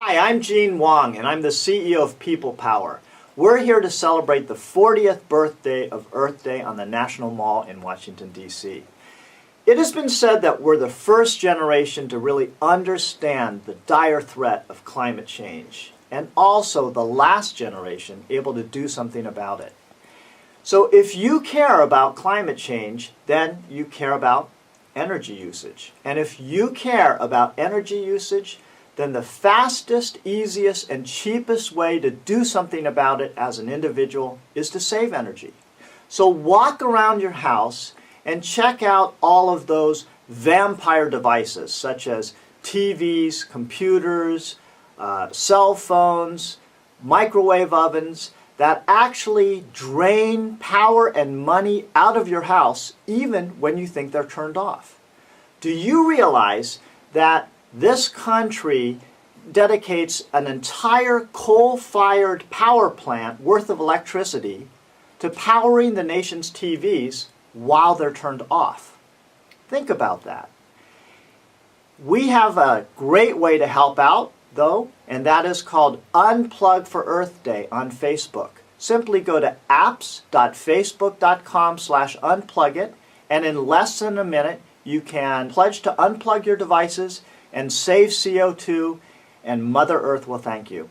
Hi, I'm Gene Wong, and I'm the CEO of People Power. We're here to celebrate the 40th birthday of Earth Day on the National Mall in Washington, D.C. It has been said that we're the first generation to really understand the dire threat of climate change, and also the last generation able to do something about it. So if you care about climate change, then you care about energy usage. And if you care about energy usage, then the fastest, easiest, and cheapest way to do something about it as an individual is to save energy. So walk around your house and check out all of those vampire devices such as TVs, computers, cell phones, microwave ovens that actually drain power and money out of your house even when you think they're turned off. Do you realize that this country dedicates an entire coal-fired power plant worth of electricity to powering the nation's TVs while they're turned off? Think about that. We have a great way to help out, though, and that is called Unplug For Earth Day on Facebook. Simply go to apps.facebook.com/unplugit, and in less than a minute, you can pledge to unplug your devices and save CO2, and Mother Earth will thank you.